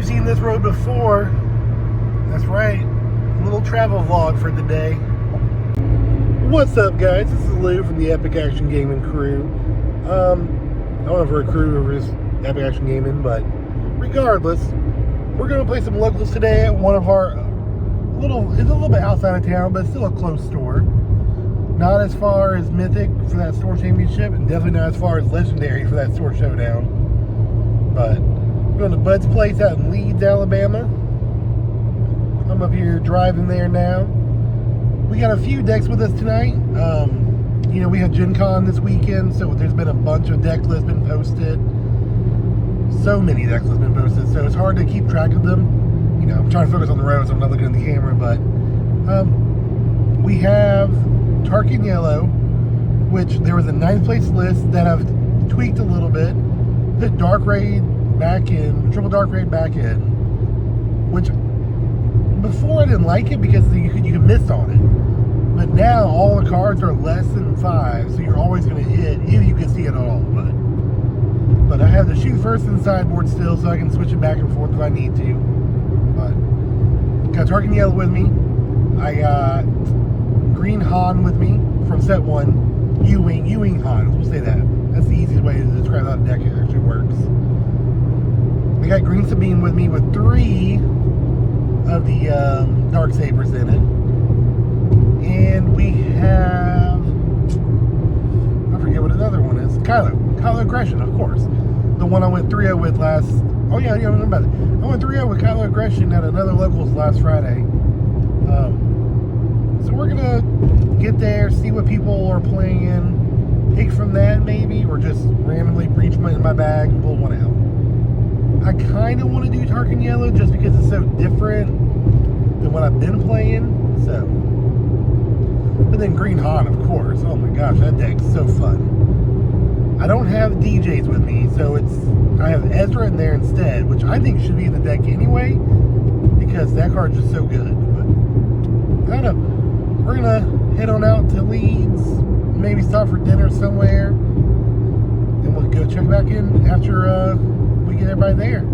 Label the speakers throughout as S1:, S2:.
S1: you've seen this road before. That's right. A little travel vlog for the day. What's up, guys? This is Lou from the Epic Action Gaming crew. I don't know if we're a crew or just Epic Action Gaming, but regardless, we're going to play some locals today at one of our it's a little bit outside of town, but still a close store. Not as far as Mythic for that store championship, and definitely not as far as Legendary for that store showdown. But we're going to Bud's Place out in Leeds, Alabama. I'm up here driving there now. We got a few decks with us tonight. You know, we had Gen Con this weekend, so there's been a bunch of deck lists been posted. So many deck lists been posted, so it's hard to keep track of them. You know, I'm trying to focus on the road, so I'm not looking at the camera, but we have Tarkin Yellow, which there was a 9th place list that I've tweaked a little bit, put Dark Raid back in, Triple Dark Raid back in, which before I didn't like it because you could miss on it, but now all the cards are less than 5, so you're always going to hit if you can see it at all. But I have the shoot first and sideboard still, so I can switch it back and forth if I need to. But got Tarkin Yellow with me. I got Green Han with me from set 1. Ewing Han, we'll say that. That's the easiest way to describe how the deck actually works. I got Green Sabine with me with 3 of the Dark Sabers in it. And we have, I forget what another one is. Kylo Aggression, of course. The one I went 3-0 with last, oh yeah, I remember about it. I went 3-0 with Kylo Aggression at another locals last Friday. So we're gonna get there, see what people are playing, pick from that maybe, or just randomly reach in my bag and pull one out. I kind of want to do Tarkin Yellow just because it's so different than what I've been playing. So, but then Green Han, of course. Oh my gosh, that deck's so fun. I don't have DJs with me, so I have Ezra in there instead, which I think should be in the deck anyway, because that card's just so good. But I don't know. We're gonna head on out to Leeds, maybe stop for dinner somewhere, and we'll go check back in after we get everybody there.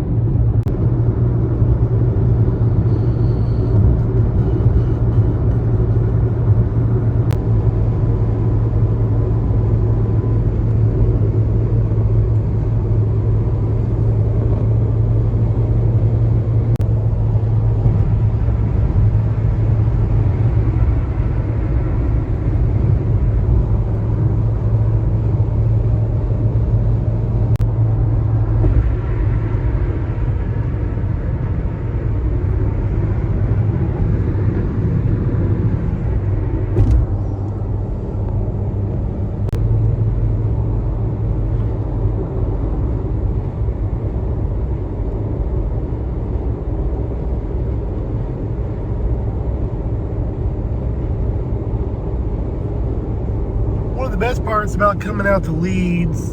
S1: The best parts about coming out to Leeds,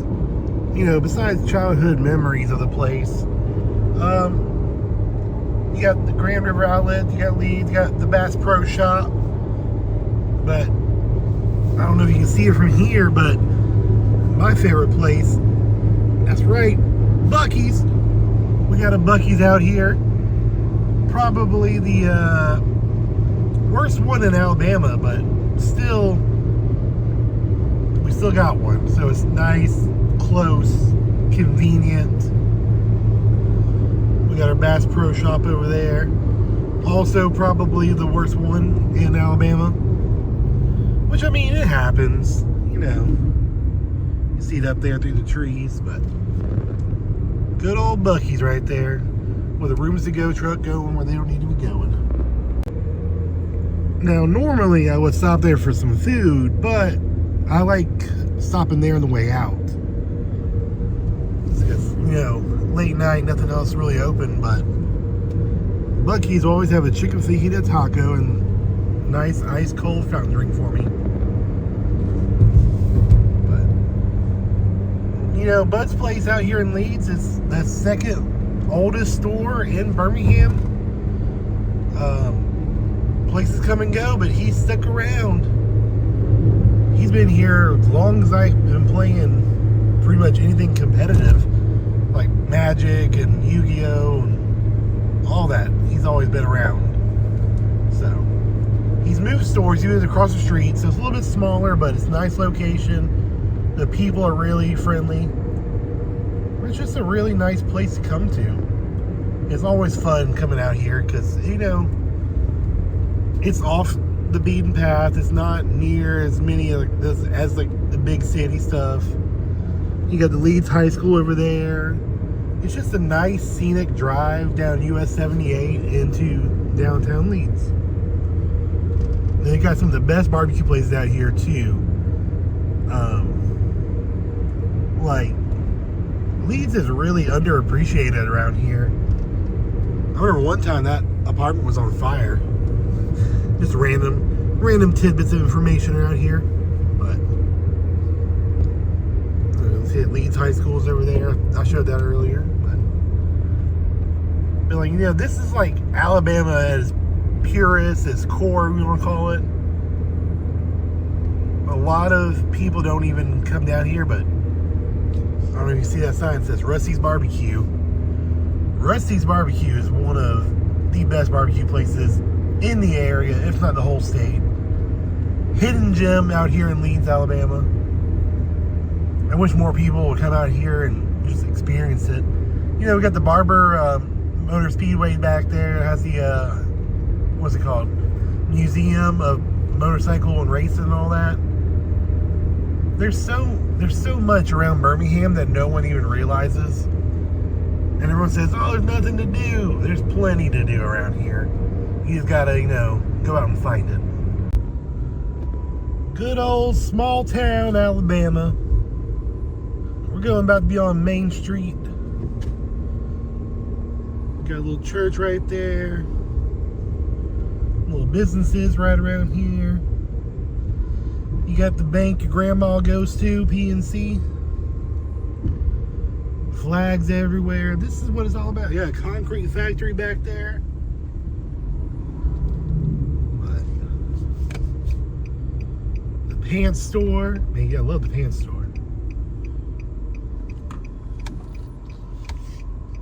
S1: you know, besides childhood memories of the place, you got the Grand River Outlet, you got Leeds, you got the Bass Pro Shop, but I don't know if you can see it from here, but my favorite place, that's right, Buc-ee's. We got a Buc-ee's out here, probably the worst one in Alabama, but still got one, so it's nice, close, convenient. We got our Bass Pro Shop over there, also probably the worst one in Alabama, which, I mean, it happens, you know, you see it up there through the trees. But good old Buc-ee's right there with a rooms to go truck going where they don't need to be going. Now normally I would stop there for some food, but I like stopping there on the way out. It's, you know, late night, nothing else really open, but Buc-ee's always have a chicken fajita taco and nice ice cold fountain drink for me. But, you know, Bud's Place out here in Leeds is the second oldest store in Birmingham. Places come and go, but he's stuck around. He's been here as long as I've been playing pretty much anything competitive, like Magic and Yu-Gi-Oh! And all that. He's always been around. So he's moved stores. He moved across the street, so it's a little bit smaller, but it's a nice location. The people are really friendly. It's just a really nice place to come to. It's always fun coming out here because, you know, it's off the beaten path. It's not near as many as like the big city stuff. You got the Leeds High School over there. It's just a nice scenic drive down US 78 into downtown Leeds. And they got some of the best barbecue places out here too. Like, Leeds is really underappreciated around here. I remember one time that apartment was on fire. Just random tidbits of information around here. But let's hit Leeds High School's over there. I showed that earlier. But like, you know, this is like Alabama at its purest, its core, we want to call it. A lot of people don't even come down here, but I don't know if you see that sign that says Rusty's Barbecue. Rusty's Barbecue is one of the best barbecue places in the area, if not the whole state. Hidden gem out here in Leeds, Alabama. I wish more people would come out here and just experience it. You know, we got the Barber Motor Speedway back there. It has the, what's it called? Museum of Motorcycle and Racing and all that. There's so much around Birmingham that no one even realizes. And everyone says, oh, there's nothing to do. There's plenty to do around here. You just gotta, you know, go out and find it. Good old small town Alabama. We're going about to be on Main Street. Got a little church right there. Little businesses right around here. You got the bank your grandma goes to, PNC. Flags everywhere. This is what it's all about. Yeah, concrete factory back there. But the pants store. Man, yeah, I love the pants store.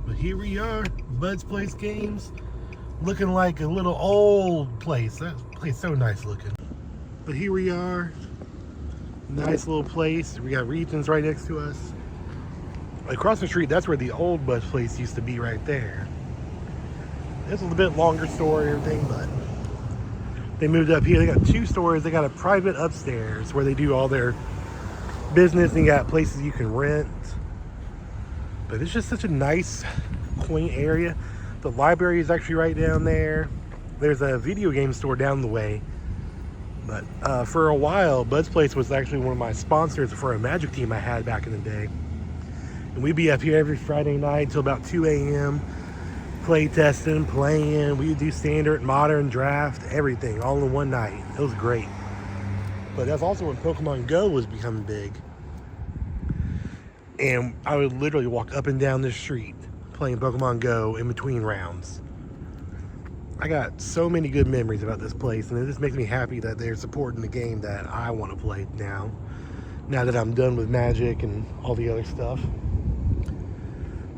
S1: But here we are, Bud's Place Games. Looking like a little old place. That place is so nice looking. But here we are. Nice little place. We got Regions right next to us. Across the street, that's where the old Bud's Place used to be right there. This is a bit longer story and everything, but they moved up here. They got 2 stores. They got a private upstairs where they do all their business, and you got places you can rent. But it's just such a nice, quaint area. The library is actually right down there. There's a video game store down the way. But for a while, Bud's Place was actually one of my sponsors for a Magic team I had back in the day. And we'd be up here every Friday night until about 2 a.m. Play testing, playing. We'd do standard, modern, draft, everything all in one night. It was great. But that's also when Pokemon Go was becoming big. And I would literally walk up and down the street playing Pokemon Go in between rounds. I got so many good memories about this place, and it just makes me happy that they're supporting the game that I want to play now that I'm done with Magic and all the other stuff.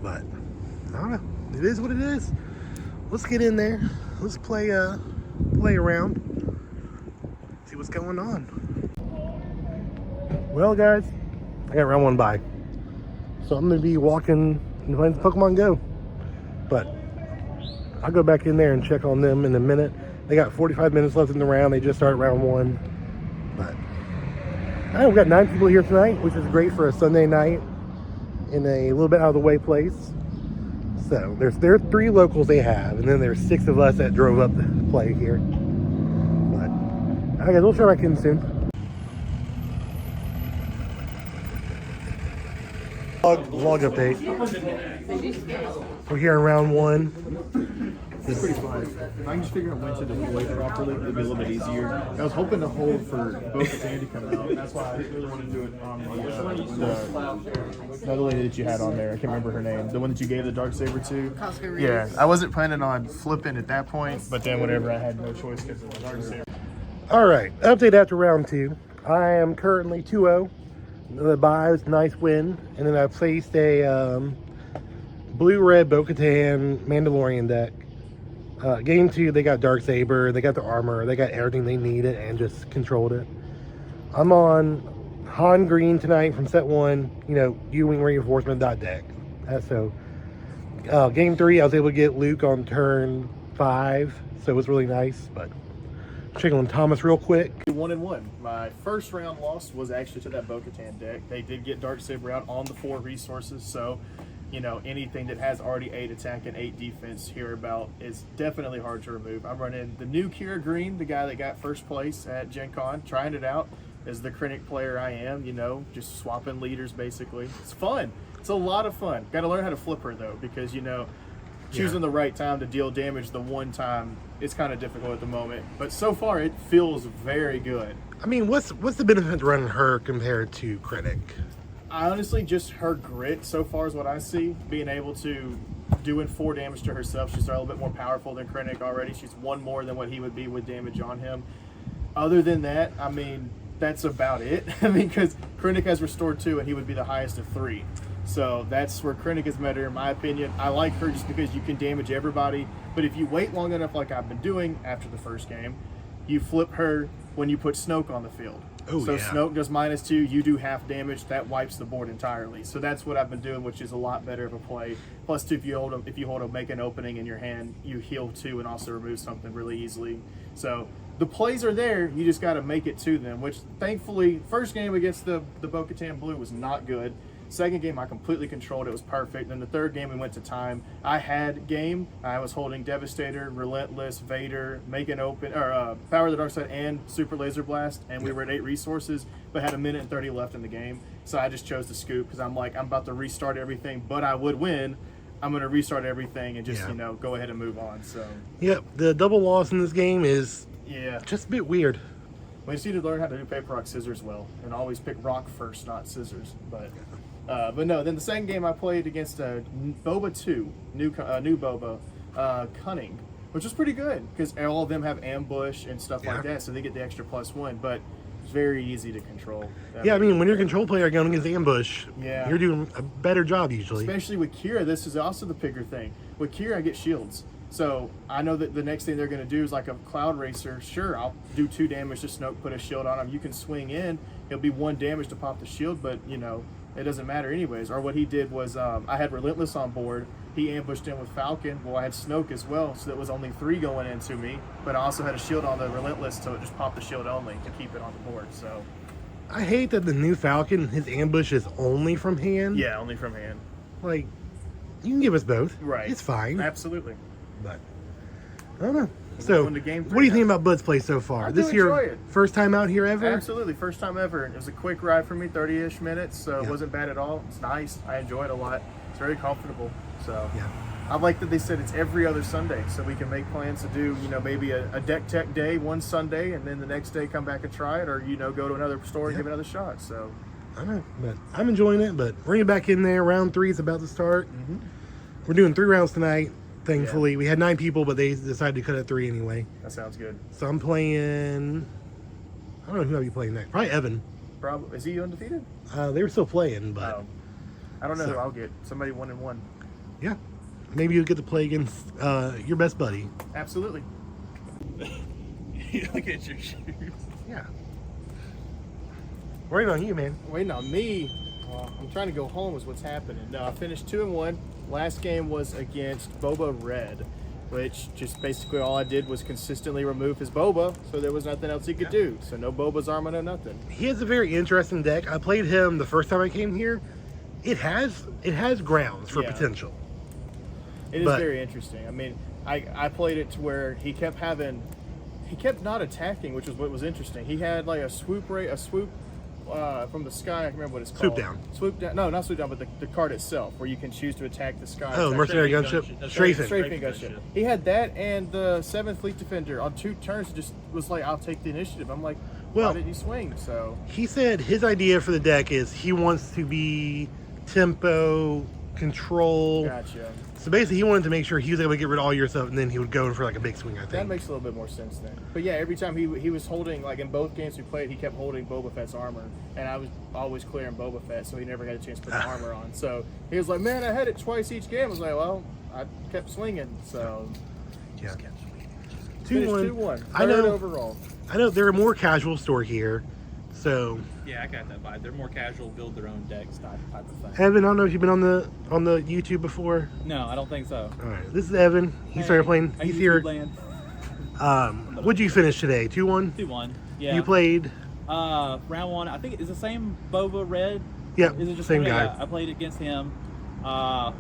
S1: But I don't know, it is what it is. Let's get in there. Let's play around, see what's going on. Well, guys, I got round 1 by, so I'm gonna be walking and playing Pokemon Go. But I'll go back in there and check on them in a minute. They got 45 minutes left in the round. They just started round 1. But we've got 9 people here tonight, which is great for a Sunday night in a little bit out of the way place. So there are 3 locals they have, and then there's 6 of us that drove up to play here. But I guess we'll try back in soon. Vlog update. We're here in round 1.
S2: It's pretty fun. If I can just figure out when to deploy properly, it'll be a little bit easier. I was hoping to hold for Bo-Katan to come out. That's why I really want to do it on the other lady that you had on there. I can't remember her name. The one that you gave the Darksaber to. Yeah, I wasn't planning on flipping at that point, but then whenever I had no choice because of the Darksaber.
S1: All right, update after round 2. I am currently 2-0. The bye was a nice win, and then I placed a blue-red Bo-Katan Mandalorian deck. Game 2, they got Darksaber, they got the armor, they got everything they needed and just controlled it. I'm on Han Green tonight from set 1, U-Wing Reinforcement deck. So, Game 3, I was able to get Luke on turn 5, so it was really nice, but checking on Thomas real quick.
S2: 1-1. My first round loss was actually to that Bo-Katan deck. They did get Darksaber out on the 4 resources, so anything that has already 8 attack and 8 defense hereabout is definitely hard to remove. I'm running the new Kira Green, the guy that got first place at Gen Con, trying it out as the Krennic player I am, just swapping leaders basically. It's fun. It's a lot of fun. Got to learn how to flip her though, because choosing the right time to deal damage the one time, it's kind of difficult at the moment. But so far, it feels very good.
S1: I mean, what's the benefit to running her compared to Krennic?
S2: I honestly, just her grit so far is what I see. Being able to doing 4 damage to herself. She's a little bit more powerful than Krennic already. She's 1 more than what he would be with damage on him. Other than that, I mean, that's about it. I mean, because Krennic has restored 2 and he would be the highest of 3. So that's where Krennic is better in my opinion. I like her just because you can damage everybody. But if you wait long enough like I've been doing after the first game, you flip her when you put Snoke on the field.
S1: Oh,
S2: so
S1: yeah.
S2: Snoke does -2, you do half damage, that wipes the board entirely. So that's what I've been doing, which is a lot better of a play. Plus, if you hold a make an opening in your hand, you heal 2 and also remove something really easily. So the plays are there, you just got to make it to them, which thankfully, first game against the Bo-Katan Blue was not good. Second game, I completely controlled it. It was perfect. Then the third game, we went to time. I had game. I was holding Devastator, Relentless, Vader, Make an Open, or Power of the Dark Side, and Super Laser Blast. And we were at 8 resources, but had 1 minute and 30 left in the game. So I just chose to scoop because I'm like, I'm about to restart everything, but I would win. I'm going to restart everything and just, go ahead and move on. So.
S1: Yep, the double loss in this game is
S2: Yeah.
S1: just a bit weird.
S2: We just need to learn how to do paper, rock, scissors well, and always pick rock first, not scissors. But no. Then the second game I played against Boba 2, new Boba, Cunning, which was pretty good because all of them have ambush and stuff like that, so they get the extra +1. But it's very easy to control.
S1: I mean, when you're a control player going against ambush,
S2: Yeah.
S1: you're doing a better job usually.
S2: Especially with Kira, this is also the bigger thing. With Kira, I get shields. So I know that the next thing they're going to do is like a Cloud Racer. Sure, I'll do 2 damage to Snoke, put a shield on him. You can swing in. It'll be 1 damage to pop the shield, but, it doesn't matter anyways. Or what he did was I had Relentless on board. He ambushed in with Falcon. Well, I had Snoke as well, so that was only 3 going into me. But I also had a shield on the Relentless, so it just popped the shield only to keep it on the board. So
S1: I hate that the new Falcon, his ambush is only from hand.
S2: yeah, only from hand.
S1: Like, you can give us both.
S2: Right.
S1: It's fine.
S2: Absolutely.
S1: But I don't know. So,
S2: Going to game
S1: what
S2: 3
S1: do you think
S2: now.
S1: about Bud's play so far?
S2: I
S1: This
S2: do
S1: year,
S2: enjoy it.
S1: first time out here ever?
S2: Absolutely, first time ever. It was a quick ride for me, 30-ish minutes, so
S1: Yeah.
S2: it wasn't bad at all. It's nice. I enjoy it a lot. It's very comfortable. So
S1: Yeah.
S2: I like that they said it's every other Sunday, so we can make plans to do, maybe a deck tech day one Sunday, and then the next day come back and try it, or go to another store and give it another shot. So
S1: I don't know, but I'm enjoying it. But bring it back in there. Round 3 is about to start.
S2: Mm-hmm.
S1: We're doing 3 rounds tonight. Thankfully, we had 9 people, but they decided to cut at 3 anyway.
S2: that sounds good.
S1: So I'm playing. I don't know who I'll be playing next. Probably Evan.
S2: Probably is he undefeated?
S1: They were still playing, but
S2: I don't know who I'll get. Somebody 1-1.
S1: yeah, maybe you'll get to play against your best buddy.
S2: Absolutely. Look at your shoes.
S1: Yeah. Waiting on you, man.
S2: Waiting on me. I'm trying to go home is what's happening. No, I finished 2-1. Last game was against Boba Red, which just basically all I did was consistently remove his Boba, so there was nothing else he could do. So no Boba's armor, no nothing.
S1: He has a very interesting deck. I played him the first time I came here. It has grounds for potential.
S2: It is
S1: But-
S2: very interesting. I mean, I played it to where he kept not attacking, which was what was interesting. He had like a swoop from the sky. I can't remember what it's
S1: Swoop
S2: called.
S1: down.
S2: Swoop down. No, not swoop down, but the card itself, where you can choose to attack the sky.
S1: Oh,
S2: Attack
S1: mercenary
S2: the-
S1: gunship, strafing.
S2: Strafing gunship. He had that and the 7th Fleet Defender on 2 turns. Just was like, I'll take the initiative. I'm like,
S1: Well-
S2: why did he swing? So
S1: He said his idea for the deck is he wants to be tempo, control.
S2: gotcha.
S1: So basically, he wanted to make sure he was able to get rid of all your stuff, and then he would go in for like a big swing, I
S2: That
S1: think.
S2: makes a little bit more sense then. But yeah, every time he was holding, like in both games we played, he kept holding Boba Fett's armor, and I was always clearing Boba Fett, so he never had a chance to put the armor on. So he was like, "Man, I had it twice each game." I was like, "Well, I kept swinging." So
S1: Yeah.
S2: Finished
S1: 2-1.
S2: 2-1.
S1: I
S2: Third
S1: know.
S2: overall.
S1: I know they're a more casual store here, so.
S3: Yeah, I got that vibe. They're more casual, build their own decks type of thing.
S1: Evan, I don't know if you've been on the YouTube before.
S3: No, I don't think so.
S1: All right, this is Evan. He started playing. He's here. What'd you finish today? 2-1.
S3: 2-1. Yeah.
S1: You played.
S3: Round one. I think it's the same Bova Red.
S1: Yeah,
S3: Is it just
S1: same
S3: one?
S1: guy.
S3: Yeah, I played against him.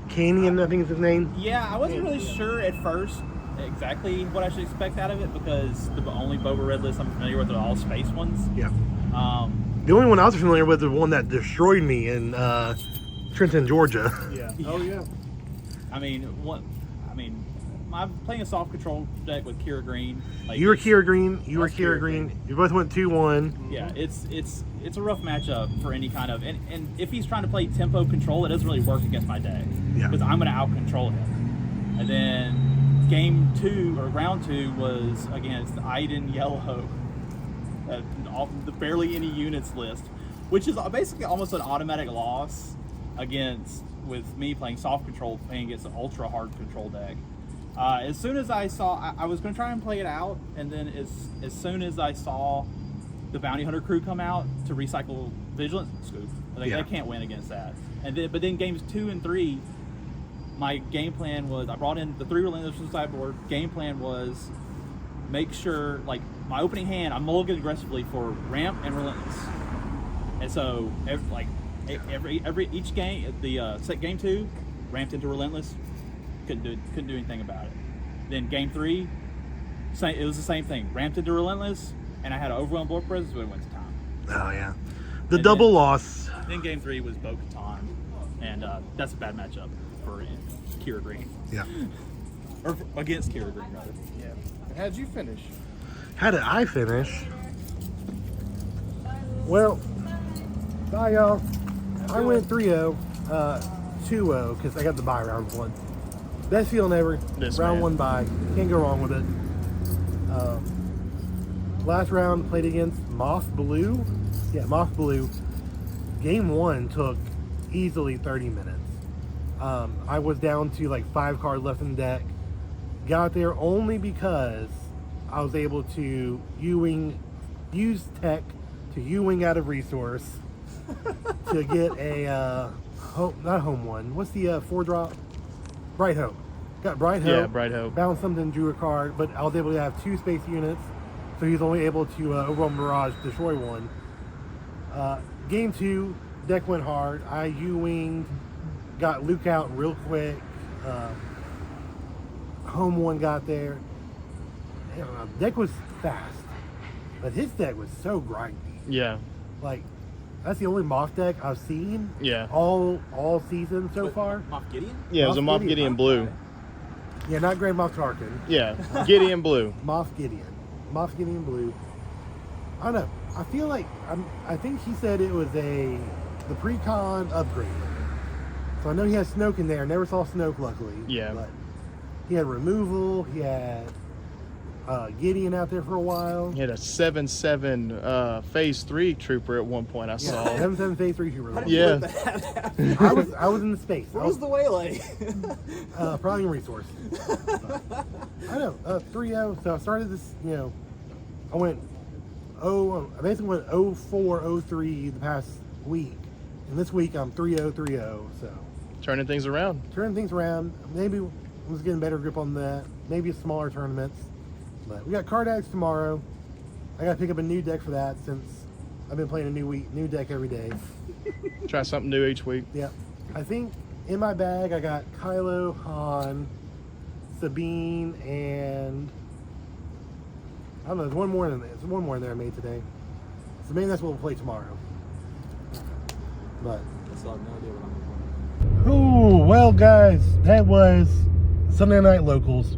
S1: Canyon, I think is his name.
S3: Yeah, I wasn't really sure at first exactly what I should expect out of it because the only Boba Red list I'm familiar with are all space ones.
S1: Yeah.
S3: Um,
S1: The only one I was familiar with is the one that destroyed me in Trenton, Georgia.
S2: Yeah. Oh yeah.
S3: I'm playing a soft control deck with Kira Green. Like,
S1: You were Kira Green. You were
S2: That's
S1: Kira
S2: Kira
S1: Green.
S2: Green.
S1: You both went 2-1.
S3: Yeah, it's a rough matchup for any kind of and if he's trying to play tempo control, it doesn't really work against my deck.
S1: Yeah.
S3: Because I'm gonna out control him. And then game 2 or round 2 was against Iden Yellow. Off the barely any units list, which is basically almost an automatic loss against with me playing soft control, playing against an ultra hard control deck. As soon as I saw, I was going to try and play it out, and then as soon as I saw the Bounty Hunter crew come out to recycle Vigilance Scoop, like,
S1: Yeah.
S3: they can't win against that. But then games 2 and 3, my game plan was I brought in the 3 Relentless from the sideboard. Game plan was make sure, like, my opening hand, I'm mulligan aggressively for Ramp and Relentless. And so, each game, game 2, ramped into Relentless, couldn't do anything about it. Then game 3, it was the same thing, ramped into Relentless, and I had an overwhelmed board presence, but it went to time.
S1: Oh yeah. The
S3: And
S1: double
S3: then-
S1: loss.
S3: Then game 3 was Bo-Katan, and that's a bad matchup for Kira Green.
S1: Yeah.
S3: Or against Kira Green, rather.
S2: Yeah. And how'd you finish?
S1: How did I finish? Well, bye y'all. I went 3-0, 2-0 because I got the bye round 1. Best feeling ever.
S2: This
S1: round
S2: man.
S1: 1 bye. Can't go wrong with it. Last round played against Moth Blue. Yeah, Moth Blue. Game 1 took easily 30 minutes. I was down to like 5 cards left in the deck. Got there only because I was able to use tech to Ewing out of resource to get a not home one. What's the 4-drop? Bright Hope. Got Bright Hope.
S2: Yeah, Bright Hope.
S1: Bounced something, drew a card, but I was able to have 2 space units, so he was only able to overall Mirage destroy one. Game 2, deck went hard. I Ewinged, got Luke out real quick. Home one got there. I don't know, deck was fast, but his deck was so grindy.
S2: Yeah.
S1: Like, that's the only Moth deck I've seen
S2: Yeah.
S1: all season so far.
S3: Moff Gideon?
S2: Yeah, it was a
S1: Moff
S2: Moff
S1: Gideon.
S2: Gideon blue.
S1: Yeah, not Grand Moff Tarkin.
S2: Yeah, Gideon blue.
S1: Moff Gideon. Moff Gideon blue. I don't know. I feel like I think he said it was the pre-con upgrade. So I know he has Snoke in there. Never saw Snoke, luckily.
S2: Yeah.
S1: But he had removal. He had Gideon out there for a while.
S2: He had a 7/7 phase 3 trooper at one point I
S1: Yeah,
S2: saw.
S1: 7/7 phase 3 trooper.
S2: Yeah.
S1: I was in the space.
S3: Where was the waylay?
S1: Probably in resource. But, I know. 3-0. So I started this. I went. I basically went 0-4, 0-3 the past week, and this week I'm 3-0, 3-0. So
S2: Turning things around.
S1: turning things around. Maybe I was getting better grip on that. Maybe smaller tournaments. But we got card ads tomorrow. I gotta pick up a new deck for that since I've been playing a new deck every day.
S2: Try something new each week.
S1: Yeah. I think in my bag I got Kylo, Han, Sabine, and I don't know, there's one more in there. There's one more in there I made today. So maybe that's what we'll play tomorrow. But
S3: I still have no idea what I'm doing.
S1: ooh, well guys, that was Sunday Night Locals.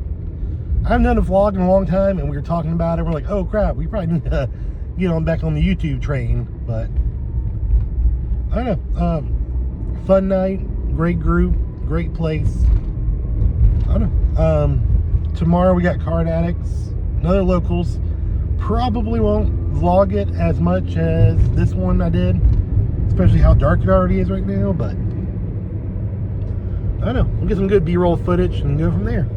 S1: I haven't done a vlog in a long time, and we were talking about it. We're like, oh crap, we probably need to get back on the YouTube train. But I don't know. Fun night, great group, great place. I don't know. Tomorrow we got Card Addicts, another Locals. Probably won't vlog it as much as this one I did, especially how dark it already is right now. But I don't know. We'll get some good B-roll footage and go from there.